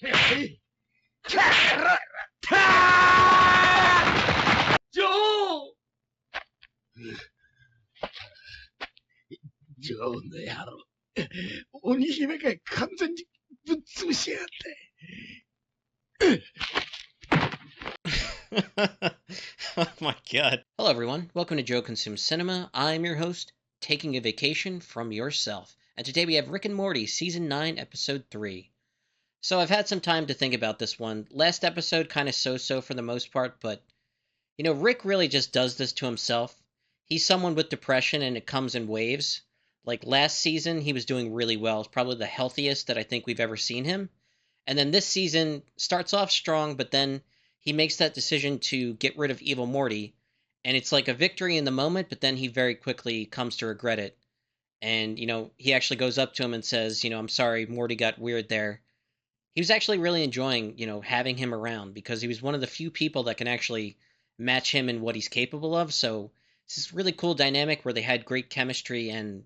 Joe! ジョーの野郎。鬼姫が完全にぶっ潰しやがって。Oh my god. Hello everyone, welcome to Joe Consumes Cinema. I'm your host, taking a vacation from yourself. And today we have Rick and Morty, Season 9, Episode 3. So I've had some time to think about this one. Last episode kind of so-so for the most part, but, you know, Rick really just does this to himself. He's someone with depression and it comes in waves. Like last season, he was doing really well. It's probably the healthiest that I think we've ever seen him. And then this season starts off strong, but then he makes that decision to get rid of Evil Morty, and it's like a victory in the moment, but then he very quickly comes to regret it. And, you know, he actually goes up to him and says, you know, I'm sorry, Morty got weird there. He was actually really enjoying, you know, having him around because he was one of the few people that can actually match him in what he's capable of. So it's this really cool dynamic where they had great chemistry and,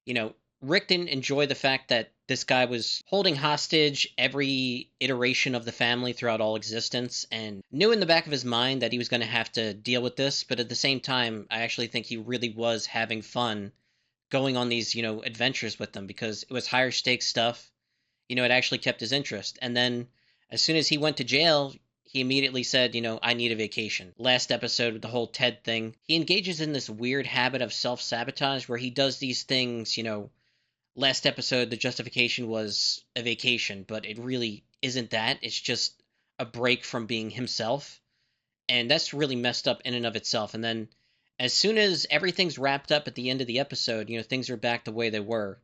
you know, Rick didn't enjoy the fact that this guy was holding hostage every iteration of the family throughout all existence and knew in the back of his mind that he was going to have to deal with this. But at the same time, I actually think he really was having fun going on these, you know, adventures with them because it was higher stakes stuff. You know, it actually kept his interest. And then as soon as he went to jail, he immediately said, you know, I need a vacation. Last episode with the whole Ted thing, he engages in this weird habit of self-sabotage where he does these things, you know. Last episode, the justification was a vacation, but it really isn't that. It's just a break from being himself. And that's really messed up in and of itself. And then as soon as everything's wrapped up at the end of the episode, you know, things are back the way they were.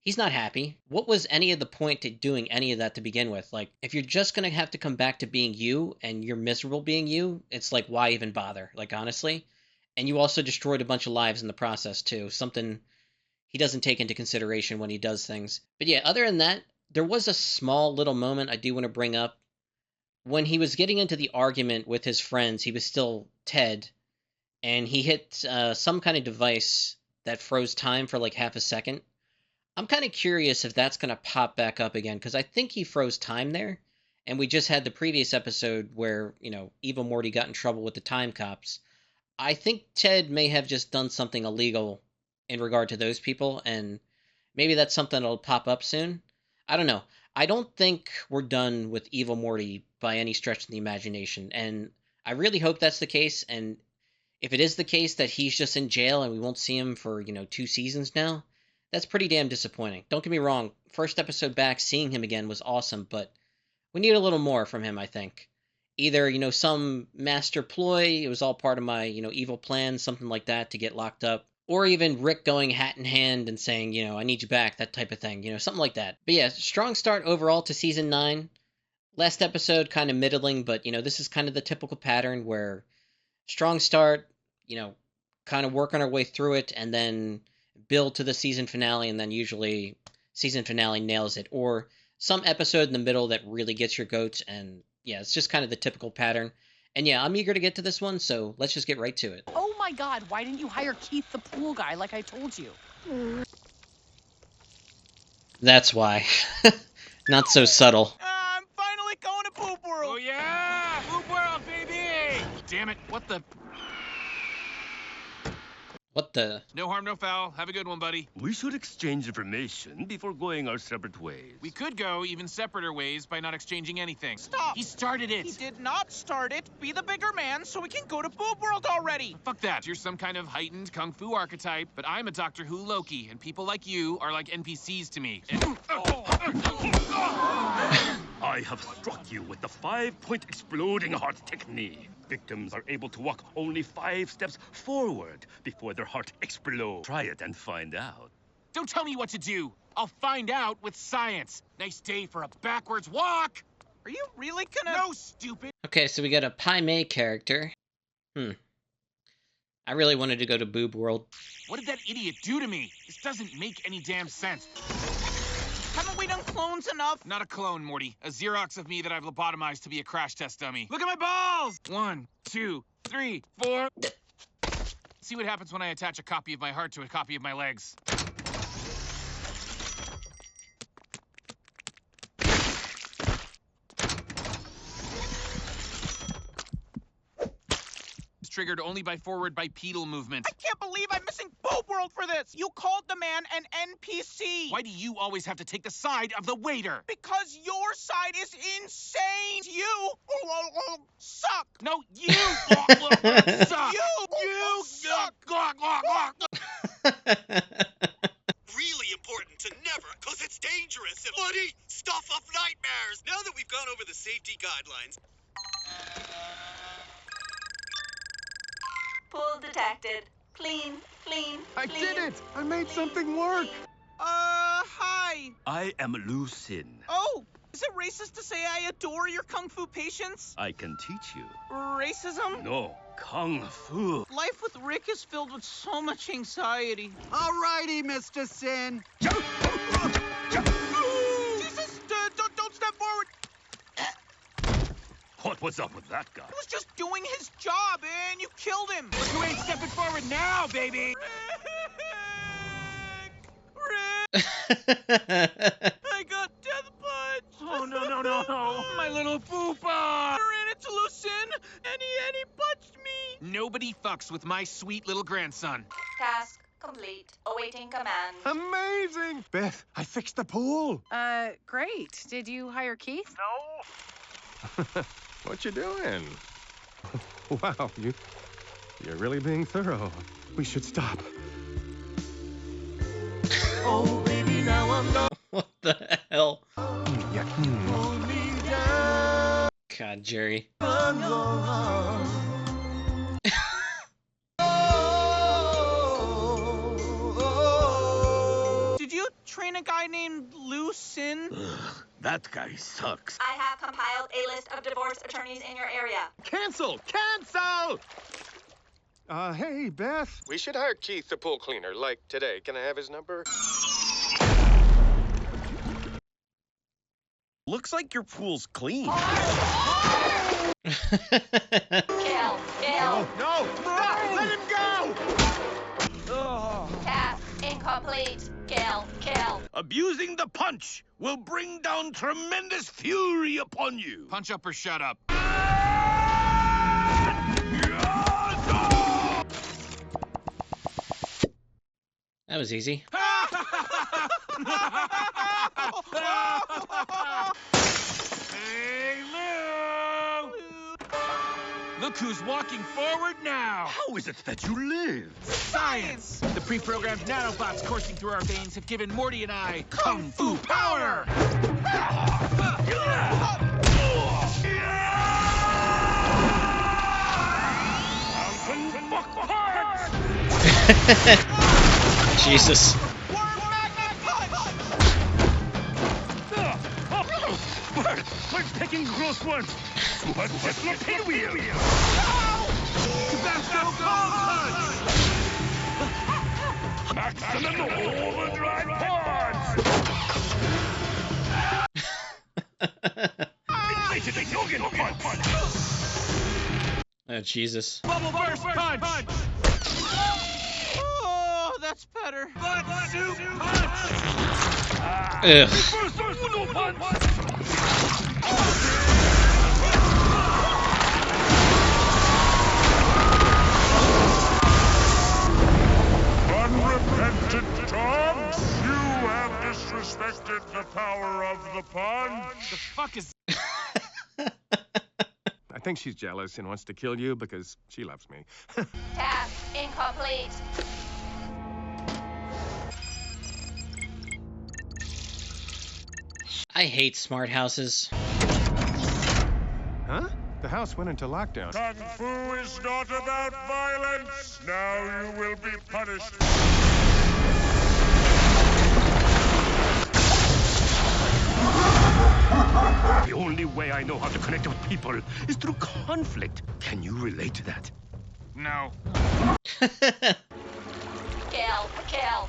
He's not happy. What was any of the point to doing any of that to begin with? Like, if you're just going to have to come back to being you and you're miserable being you, it's like, why even bother? Like, honestly. And you also destroyed a bunch of lives in the process, too. Something he doesn't take into consideration when he does things. But yeah, other than that, there was a small little moment I do want to bring up. When he was getting into the argument with his friends, he was still Ted, and he hit some kind of device that froze time for like half a second. I'm kind of curious if that's going to pop back up again, because I think he froze time there, and we just had the previous episode where, you know, Evil Morty got in trouble with the time cops. I think Ted may have just done something illegal in regard to those people, and maybe that's something that'll pop up soon. I don't know. I don't think we're done with Evil Morty by any stretch of the imagination, and I really hope that's the case, and if it is the case that he's just in jail and we won't see him for, you know, 2 seasons now, that's pretty damn disappointing. Don't get me wrong, first episode back, seeing him again was awesome, but we need a little more from him, I think. Either, you know, some master ploy, it was all part of my, you know, evil plan, something like that to get locked up, or even Rick going hat in hand and saying, you know, I need you back, that type of thing, you know, something like that. But yeah, strong start overall to season 9. Last episode kind of middling, but, you know, this is kind of the typical pattern where strong start, you know, kind of working our way through it and then build to the season finale, and then usually season finale nails it, or some episode in the middle that really gets your goats, and yeah, it's just kind of the typical pattern. And yeah, I'm eager to get to this one, so let's just get right to it. Oh my god, why didn't you hire Keith the pool guy like I told you? That's why. Not so subtle. I'm finally going to Poop World! Oh yeah! Poop World, baby! Damn it, what the... What the... No harm, no foul. Have a good one, buddy. We should exchange information before going our separate ways. We could go even separater ways by not exchanging anything. Stop! He started it! He did not start it. Be the bigger man so we can go to Poop World already! Fuck that. You're some kind of heightened kung fu archetype, but I'm a Doctor Who Loki, and people like you are like NPCs to me. I have struck you with the 5-point exploding heart technique. Victims are able to walk only 5 steps forward before their heart explodes. Try it and find out. Don't tell me what to do. I'll find out with science. Nice day for a backwards walk. Are you really gonna... No, stupid. Okay, so we got a Pai Mei character. I really wanted to go to Boob World. What did that idiot do to me? This doesn't make any damn sense. Haven't we done clones enough? Not a clone, Morty. A Xerox of me that I've lobotomized to be a crash test dummy. Look at my balls! 1, 2, 3, 4. See what happens when I attach a copy of my heart to a copy of my legs. triggered only by forward bipedal movement. I can't believe I'm missing Boob World for this. You called the man an NPC. Why do you always have to take the side of the waiter? Because your side is insane. You suck. No, you suck. You suck. Really important to never, cause it's dangerous and bloody stuff of nightmares. Now that we've gone over the safety guidelines. Pool detected. Clean, clean, I clean. did it! I made something work! Hi. I am Lu Sin. Oh, is it racist to say I adore your kung fu patience? I can teach you. Racism? No, Kung Fu. Life with Rick is filled with so much anxiety. Alrighty, Mr. Sin. Jesus, don't step forward. What was up with that guy? He was just doing his job, and you killed him. But you ain't stepping forward now, baby. Rick, I got death punch. Oh, no. My little poopa. I ran into Lucin, and he punched me. Nobody fucks with my sweet little grandson. Task complete. Awaiting command. Amazing! Beth, I fixed the pool. Great. Did you hire Keith? What you doing? Wow, you're really being thorough. We should stop. Oh, baby, now I'm gone. What the hell? Yeah. Hold me down. God, Jerry. Did you train a guy named Lucin? That guy sucks. I have compiled a list of divorce attorneys in your area. Cancel! Hey, Beth. We should hire Keith, the pool cleaner, like today. Can I have his number? Looks like your pool's clean. Kill. No! Let him go! Task incomplete. Kill. Abusing the punch will bring down tremendous fury upon you. Punch up or shut up. That was easy. Hey, Lou! Look who's walking forward now. How is it that you live? Science! The pre-programmed nanobots coursing through our veins have given Morty and I Kung Fu power! Jesus. We're taking close ones. What the pinwheel? Maximum overdrive pods! Inflated organ punch! Oh, Jesus. Bubble burst punch! Oh, that's better. Butt soup punch! Ugh. First uno punch! Unrepentant dogs, you have disrespected the power of the punch. The fuck is... I think she's jealous and wants to kill you because she loves me. Task incomplete. I hate smart houses. Huh? The house went into lockdown. Kung Fu is not about violence. Now you will be punished. The only way I know how to connect with people is through conflict. Can you relate to that? No. Kill.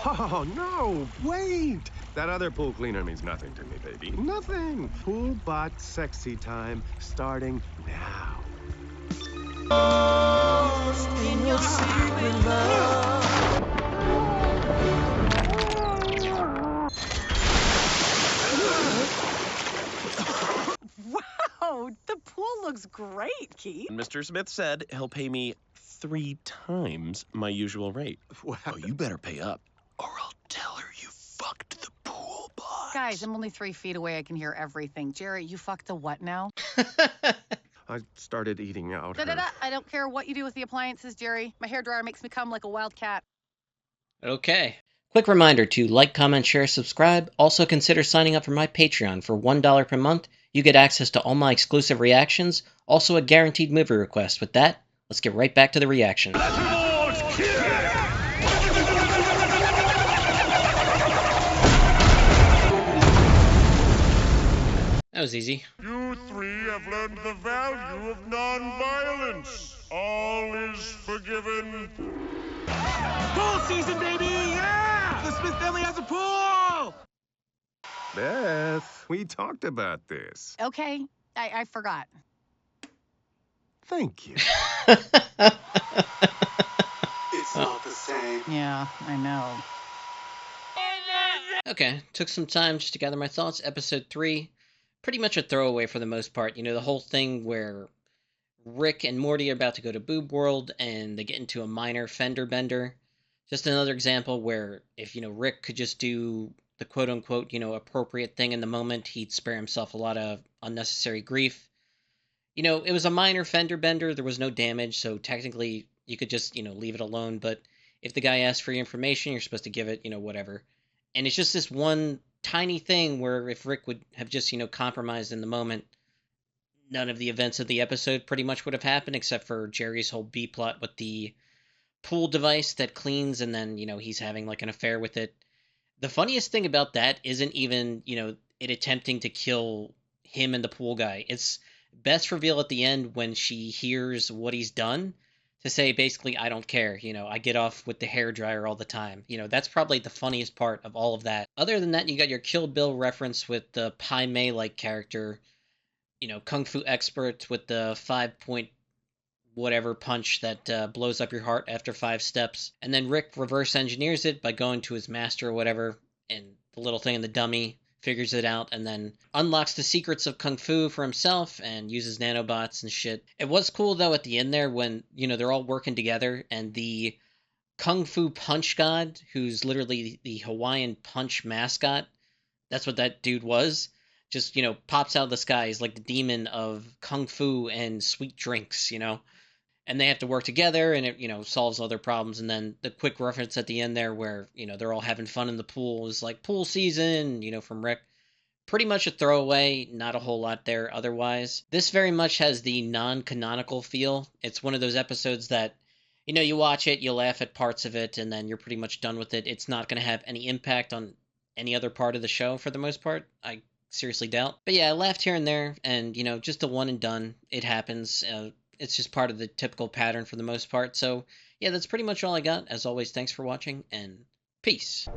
Oh, no! Wait! That other pool cleaner means nothing to me, baby. Nothing! Pool bot sexy time starting now. Wow, the pool looks great, Keith. Mr. Smith said he'll pay me 3 times my usual rate. Well, Oh, you better pay up, or I'll tell her you fucked the pool bot. Guys, I'm only 3 feet away. I can hear everything. Jerry, you fucked the what now? I started eating out. Da-da-da. I don't care what you do with the appliances, Jerry. My hairdryer makes me come like a wild cat. Okay. Quick reminder to like, comment, share, subscribe. Also consider signing up for my Patreon for $1 per month. You get access to all my exclusive reactions, also a guaranteed movie request. With that, let's get right back to the reaction. That was easy. You 3 have learned the value of non-violence. All is forgiven. Pool season, baby! Yeah! The Smith family has a pool! Beth, we talked about this. Okay, I forgot. Thank you. It's not the same. Yeah, I know. Okay, took some time just to gather my thoughts. Episode 3, pretty much a throwaway for the most part. You know, the whole thing where Rick and Morty are about to go to Boob World and they get into a minor fender bender. Just another example where if, Rick could just do the quote-unquote, appropriate thing in the moment, he'd spare himself a lot of unnecessary grief. It was a minor fender bender. There was no damage, so technically you could just, leave it alone. But if the guy asks for your information, you're supposed to give it, whatever. And it's just this one tiny thing where if Rick would have just, compromised in the moment, none of the events of the episode pretty much would have happened, except for Jerry's whole B-plot with the pool device that cleans, and then, he's having, like, an affair with it. The funniest thing about that isn't even, it attempting to kill him and the pool guy. It's best reveal at the end when she hears what he's done to say, basically, I don't care. I get off with the hairdryer all the time. That's probably the funniest part of all of that. Other than that, you got your Kill Bill reference with the Pai Mei-like character, kung fu expert with the 5-point whatever punch that blows up your heart after 5 steps. And then Rick reverse engineers it by going to his master or whatever, and the little thing in the dummy figures it out and then unlocks the secrets of kung fu for himself and uses nanobots and shit. It was cool though at the end there when, they're all working together and the kung fu punch god, who's literally the Hawaiian punch mascot, that's what that dude was, just, pops out of the sky. He's like the demon of kung fu and sweet drinks, and they have to work together and it, solves other problems. And then the quick reference at the end there where, they're all having fun in the pool is like pool season, from Rick. Pretty much a throwaway, not a whole lot there otherwise. This very much has the non-canonical feel. It's one of those episodes that, you watch it, you laugh at parts of it, and then you're pretty much done with it. It's not going to have any impact on any other part of the show for the most part. I seriously doubt. But yeah, I laughed here and there, and, just a one and done. It happens. It's just part of the typical pattern for the most part. So, yeah, that's pretty much all I got. As always, thanks for watching, and peace.